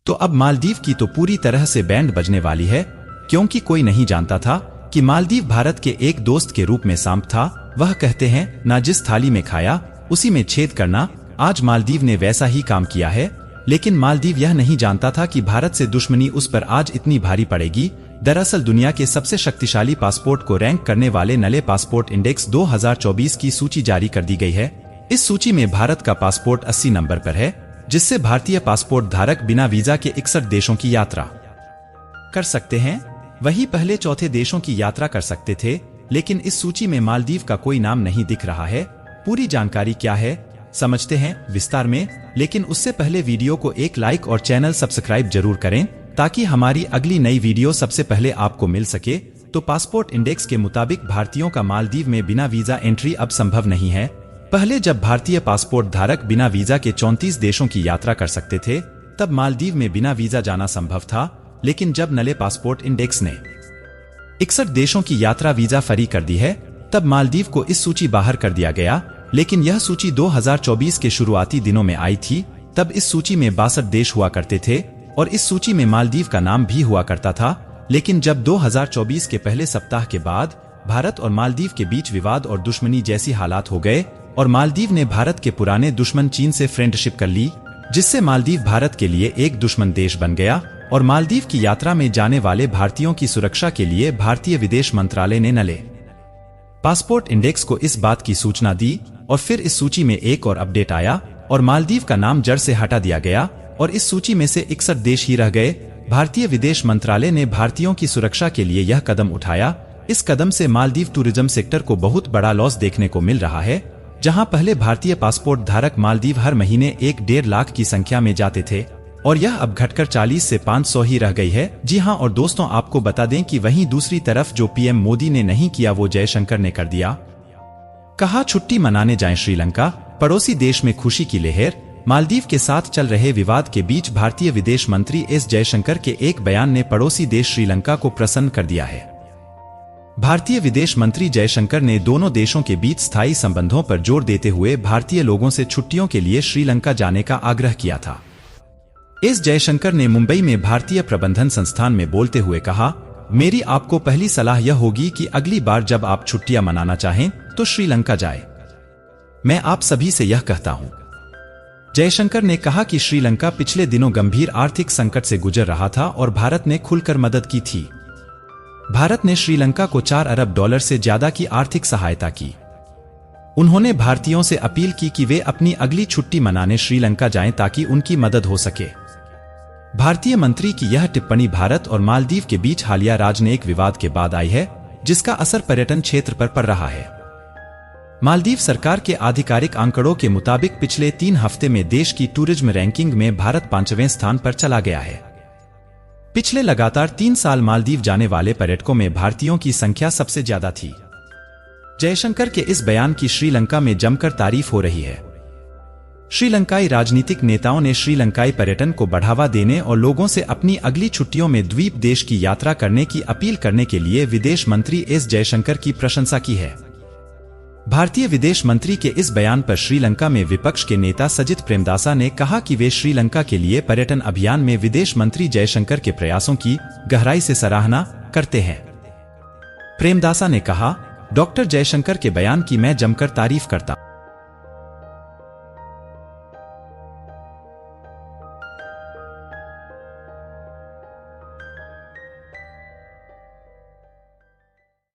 तो अब मालदीव की तो पूरी तरह से बैंड बजने वाली है, क्योंकि कोई नहीं जानता था कि मालदीव भारत के एक दोस्त के रूप में सांप था। वह कहते हैं ना जिस थाली में खाया उसी में छेद करना। आज मालदीव ने वैसा ही काम किया है, लेकिन मालदीव यह नहीं जानता था कि भारत से दुश्मनी उस पर आज इतनी भारी पड़ेगी। दरअसल दुनिया के सबसे शक्तिशाली पासपोर्ट को रैंक करने वाले नले पासपोर्ट इंडेक्स 2024 की सूची जारी कर दी गई है। इस सूची में भारत का पासपोर्ट 80 नंबर पर है, जिससे भारतीय पासपोर्ट धारक बिना वीजा के 61 देशों की यात्रा कर सकते हैं। वही पहले चौथे देशों की यात्रा कर सकते थे, लेकिन इस सूची में मालदीव का कोई नाम नहीं दिख रहा है। पूरी जानकारी क्या है समझते हैं विस्तार में, लेकिन उससे पहले वीडियो को एक लाइक और चैनल सब्सक्राइब जरूर करें ताकि हमारी अगली नई वीडियो सबसे पहले आपको मिल सके। तो पासपोर्ट इंडेक्स के मुताबिक भारतीयों का मालदीव में बिना वीजा एंट्री अब संभव नहीं है। पहले जब भारतीय पासपोर्ट धारक बिना वीजा के 34 देशों की यात्रा कर सकते थे, तब मालदीव में बिना वीजा जाना संभव था। लेकिन जब नले पासपोर्ट इंडेक्स ने 61 देशों की यात्रा वीजा फ्री कर दी है, तब मालदीव को इस सूची बाहर कर दिया गया। लेकिन यह सूची 2024 के शुरुआती दिनों में आई थी। तब इस सूची में 62 देश हुआ करते थे और इस सूची में मालदीव का नाम भी हुआ करता था। लेकिन जब 2024 के पहले सप्ताह के बाद भारत और मालदीव के बीच विवाद और दुश्मनी जैसी हालात हो गए और मालदीव ने भारत के पुराने दुश्मन चीन से फ्रेंडशिप कर ली, जिससे मालदीव भारत के लिए एक दुश्मन देश बन गया। और मालदीव की यात्रा में जाने वाले भारतीयों की सुरक्षा के लिए भारतीय विदेश मंत्रालय ने नले पासपोर्ट इंडेक्स को इस बात की सूचना दी और फिर इस सूची में एक और अपडेट आया और मालदीव का नाम जड़ से हटा दिया गया और इस सूची में से 61 देश ही रह गए। भारतीय विदेश मंत्रालय ने भारतीयों की सुरक्षा के लिए यह कदम उठाया। इस कदम से मालदीव टूरिज्म सेक्टर को बहुत बड़ा लॉस देखने को मिल रहा है। जहां पहले भारतीय पासपोर्ट धारक मालदीव हर महीने 1-1.5 लाख की संख्या में जाते थे और यह अब घटकर 40 से 500 ही रह गई है। जी हां, और दोस्तों आपको बता दें कि वहीं दूसरी तरफ जो पीएम मोदी ने नहीं किया वो जयशंकर ने कर दिया। कहा छुट्टी मनाने जाएं श्रीलंका, पड़ोसी देश में खुशी की लहर। मालदीव के साथ चल रहे विवाद के बीच भारतीय विदेश मंत्री एस जयशंकर के एक बयान ने पड़ोसी देश श्रीलंका को प्रसन्न कर दिया है। भारतीय विदेश मंत्री जयशंकर ने दोनों देशों के बीच स्थायी संबंधों पर जोर देते हुए भारतीय लोगों से छुट्टियों के लिए श्रीलंका जाने का आग्रह किया था। एस जयशंकर ने मुंबई में भारतीय प्रबंधन संस्थान में बोलते हुए कहा, मेरी आपको पहली सलाह यह होगी कि अगली बार जब आप छुट्टियां मनाना चाहें तो श्रीलंका जाएं। मैं आप सभी से यह कहता हूं। जयशंकर ने कहा कि श्रीलंका पिछले दिनों गंभीर आर्थिक संकट से गुजर रहा था और भारत ने खुलकर मदद की थी। भारत ने श्रीलंका को $4 अरब से ज्यादा की आर्थिक सहायता की। उन्होंने भारतीयों से अपील की कि वे अपनी अगली छुट्टी मनाने श्रीलंका जाएं ताकि उनकी मदद हो सके। भारतीय मंत्री की यह टिप्पणी भारत और मालदीव के बीच हालिया राजनयिक विवाद के बाद आई है, जिसका असर पर्यटन क्षेत्र पर पड़ रहा है। मालदीव सरकार के आधिकारिक आंकड़ों के मुताबिक पिछले 3 हफ्ते में देश की टूरिज्म रैंकिंग में भारत 5वें स्थान पर चला गया है। पिछले लगातार 3 साल मालदीव जाने वाले पर्यटकों में भारतीयों की संख्या सबसे ज्यादा थी। जयशंकर के इस बयान की श्रीलंका में जमकर तारीफ हो रही है। श्रीलंकाई राजनीतिक नेताओं ने श्रीलंकाई पर्यटन को बढ़ावा देने और लोगों से अपनी अगली छुट्टियों में द्वीप देश की यात्रा करने की अपील करने के लिए विदेश मंत्री एस जयशंकर की प्रशंसा की है। भारतीय विदेश मंत्री के इस बयान पर श्रीलंका में विपक्ष के नेता सजित प्रेमदासा ने कहा कि वे श्रीलंका के लिए पर्यटन अभियान में विदेश मंत्री जयशंकर के प्रयासों की गहराई से सराहना करते हैं। प्रेमदासा ने कहा, डॉक्टर जयशंकर के बयान की मैं जमकर तारीफ करता हूं।